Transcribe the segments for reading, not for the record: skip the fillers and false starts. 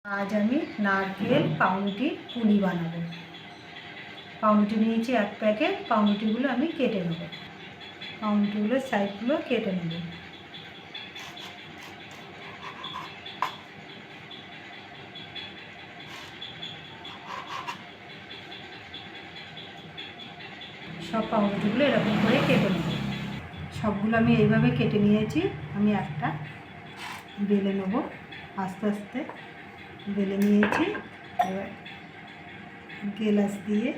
আজ আমি নারকেল পাউরুটি পুলি বানাবো। পাউরুটি নিয়েছি 1 প্যাকেট। পাউরুটিগুলো আমি কেটে নেব। পাউরুটিগুলোর সাইডগুলো কেটে নেব। সব পাউরুটিগুলো এরকম করে কেটে নেব। সবগুলো আমি এইভাবে কেটে নিয়েছি। আমি একটা বেলে নেব, আস্তে আস্তে বেলে নিয়েছি। এবার গ্লাস দিয়ে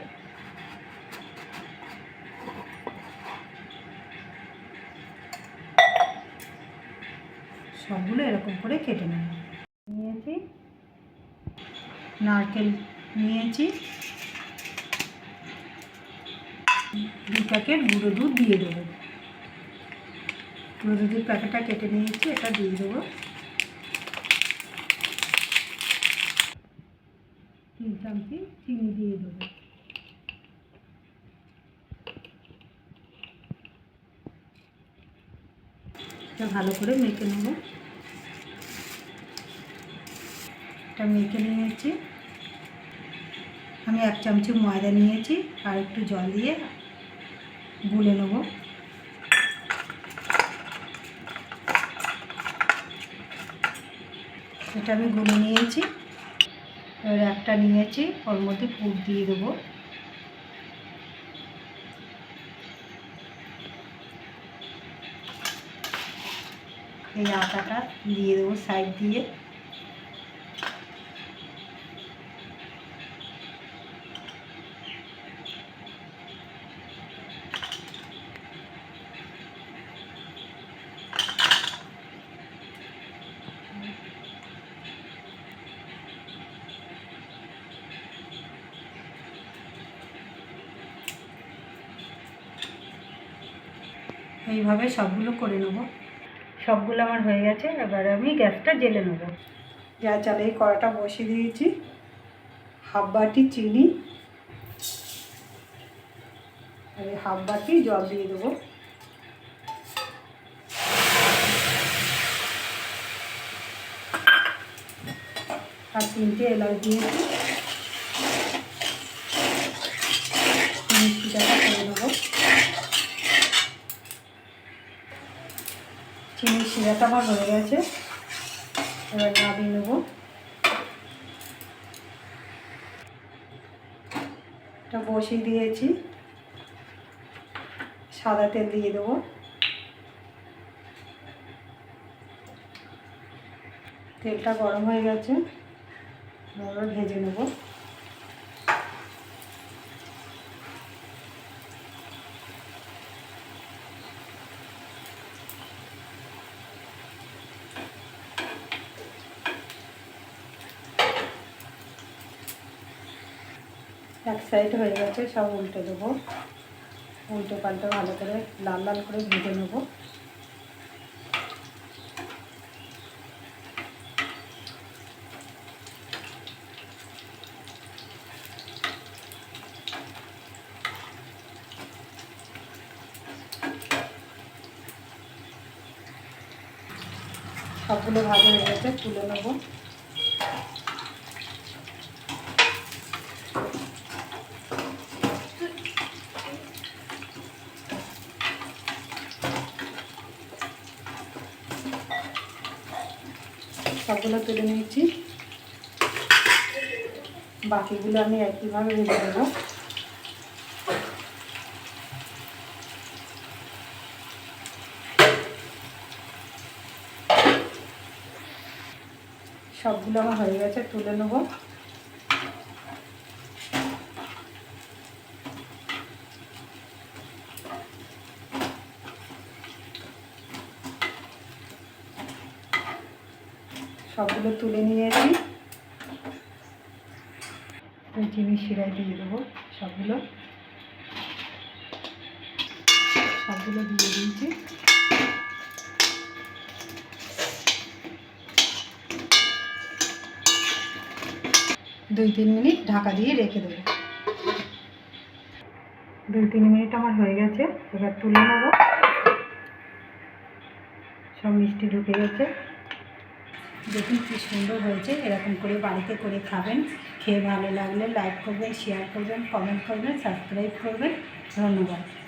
সবগুলো এরকম করে কেটে নেব। নিয়েছি নারকেল, নিয়েছি 2 প্যাকেট গুঁড়ো দুধ দিয়ে দেবো। গুঁড়ো দুধের প্যাকেটটা কেটে নিয়েছি, এটা দিয়ে দেবো। 3 চামচি চিনি দিয়ে দেবো। এটা ভালো করে মেখে নেব। এটা মেখে নিয়েছি। আমি 1 চামচি ময়দা নিয়েছি, আর একটু জল দিয়ে গুলে নেব। এটা আমি গুলে নিয়েছি। এবার একটা নিয়েছি, ওর মধ্যে পুর দিয়ে দেবো। এই আটাটা দিয়ে দেবো সাইড দিয়ে। এইভাবে সবগুলো করে নেব। সবগুলো আমার হয়ে গেছে। এবার আমি গ্যাসটা জ্বেলে নেব। গ্যাস জ্বালিয়ে কড়াটা বসিয়ে দিয়েছি। 1/2 বাটি চিনি আর 1/2 বাটি জল দিয়ে দেবো। আর 3টে এলাচ দিয়েছি। মিষ্টিটা করে নেবো। চিনির শিরাটা আমার হয়ে গেছে। এবার নামিয়ে নেব। এটা বসিয়ে দিয়েছি। সাদা তেল দিয়ে দেবো। তেলটা গরম হয়ে গেছে, এবার ভেজে নেব। এক সাইড হয়ে গেছে, সব উল্টে দেবো। উল্টে পাল্টে ভালো করে লাল লাল করে ভেজে নেব। সবগুলো ভাজা হয়ে গেছে, তুলে নেব। সবগুলো তুলে নিয়েছি। বাকিগুলো আমি একইভাবে ভেজে দেবো। সবগুলো আমার হয়ে গেছে, তুলে নেব। সবগুলো তুলে নিয়েছি। ওই চিনির শিরায় দিয়ে দেবো। সবগুলো দিয়ে দিয়েছি। 2-3 মিনিট ঢাকা দিয়ে রেখে দেবো। 2-3 মিনিট আমার হয়ে গেছে। এবার তুলে নেব। সব মিষ্টি ঢুকে গেছে। দেখুন কী সুন্দর হয়েছে। এরকম করে বাড়িতে করে খাবেন। খেয়ে ভালো লাগলে লাইক করবেন, শেয়ার করবেন, কমেন্ট করবেন, সাবস্ক্রাইব করবেন। ধন্যবাদ।